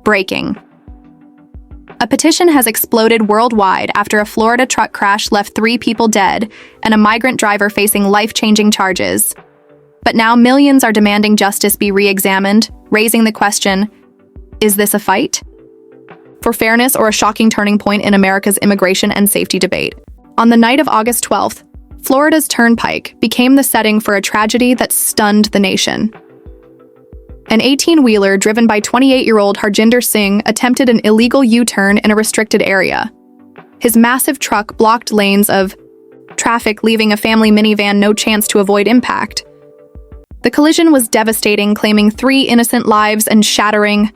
Breaking. A petition has exploded worldwide after a Florida truck crash left 3 people dead and a migrant driver facing life-changing charges. But now millions are demanding justice be re-examined, raising the question, is this a fight for fairness or a shocking turning point in America's immigration and safety debate? On the night of August 12th, Florida's Turnpike became the setting for a tragedy that stunned the nation. An 18-wheeler driven by 28-year-old Harjinder Singh attempted an illegal U-turn in a restricted area. His massive truck blocked lanes of traffic, leaving a family minivan no chance to avoid impact. The collision was devastating, claiming 3 innocent lives and shattering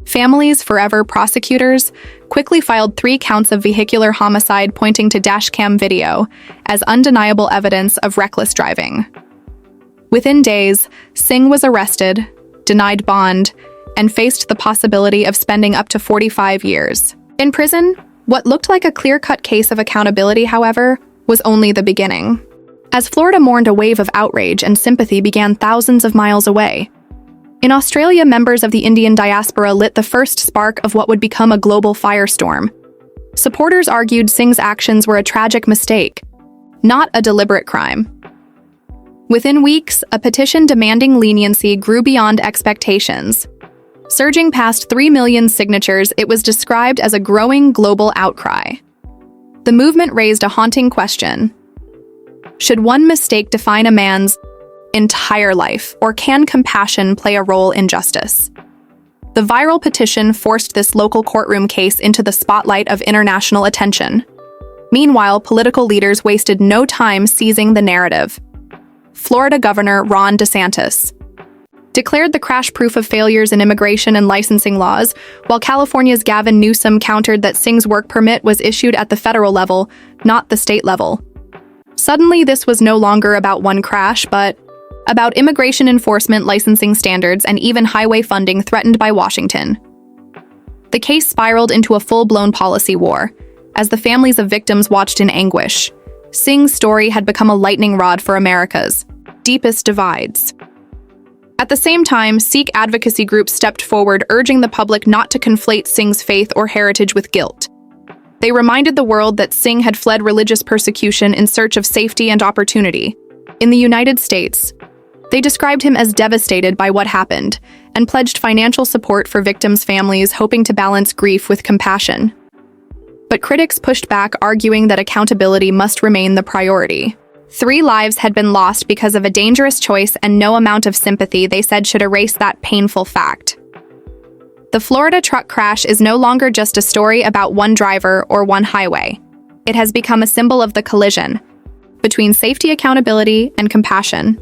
families forever. Prosecutors quickly filed 3 counts of vehicular homicide, pointing to dashcam video as undeniable evidence of reckless driving. Within days, Singh was arrested, denied bond, and faced the possibility of spending up to 45 years in prison. What looked like a clear-cut case of accountability, however, was only the beginning. As Florida mourned, a wave of outrage and sympathy began thousands of miles away. In Australia, members of the Indian diaspora lit the first spark of what would become a global firestorm. Supporters argued Singh's actions were a tragic mistake, not a deliberate crime. Within weeks, a petition demanding leniency grew beyond expectations. Surging past 3 million signatures, it was described as a growing global outcry. The movement raised a haunting question. Should one mistake define a man's entire life, or can compassion play a role in justice? The viral petition forced this local courtroom case into the spotlight of international attention. Meanwhile, political leaders wasted no time seizing the narrative. Florida Governor Ron DeSantis declared the crash proof of failures in immigration and licensing laws, while California's Gavin Newsom countered that Singh's work permit was issued at the federal level, not the state level. Suddenly, this was no longer about one crash, but about immigration enforcement, licensing standards, and even highway funding threatened by Washington. The case spiraled into a full-blown policy war, as the families of victims watched in anguish. Singh's story had become a lightning rod for America's deepest divides. At the same time, Sikh advocacy groups stepped forward, urging the public not to conflate Singh's faith or heritage with guilt. They reminded the world that Singh had fled religious persecution in search of safety and opportunity. In the United States, they described him as devastated by what happened and pledged financial support for victims' families, hoping to balance grief with compassion. But critics pushed back, arguing that accountability must remain the priority. 3 lives had been lost because of a dangerous choice, and no amount of sympathy, they said, should erase that painful fact. The Florida truck crash is no longer just a story about one driver or one highway. It has become a symbol of the collision between safety, accountability, and compassion.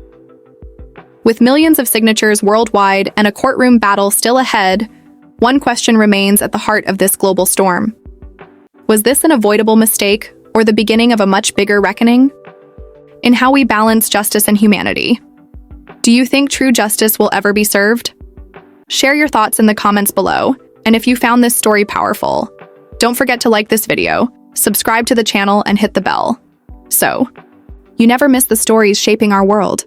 With millions of signatures worldwide and a courtroom battle still ahead, one question remains at the heart of this global storm. Was this an avoidable mistake, or the beginning of a much bigger reckoning in how we balance justice and humanity? Do you think true justice will ever be served? Share your thoughts in the comments below, and if you found this story powerful, don't forget to like this video, subscribe to the channel, and hit the bell, so you never miss the stories shaping our world.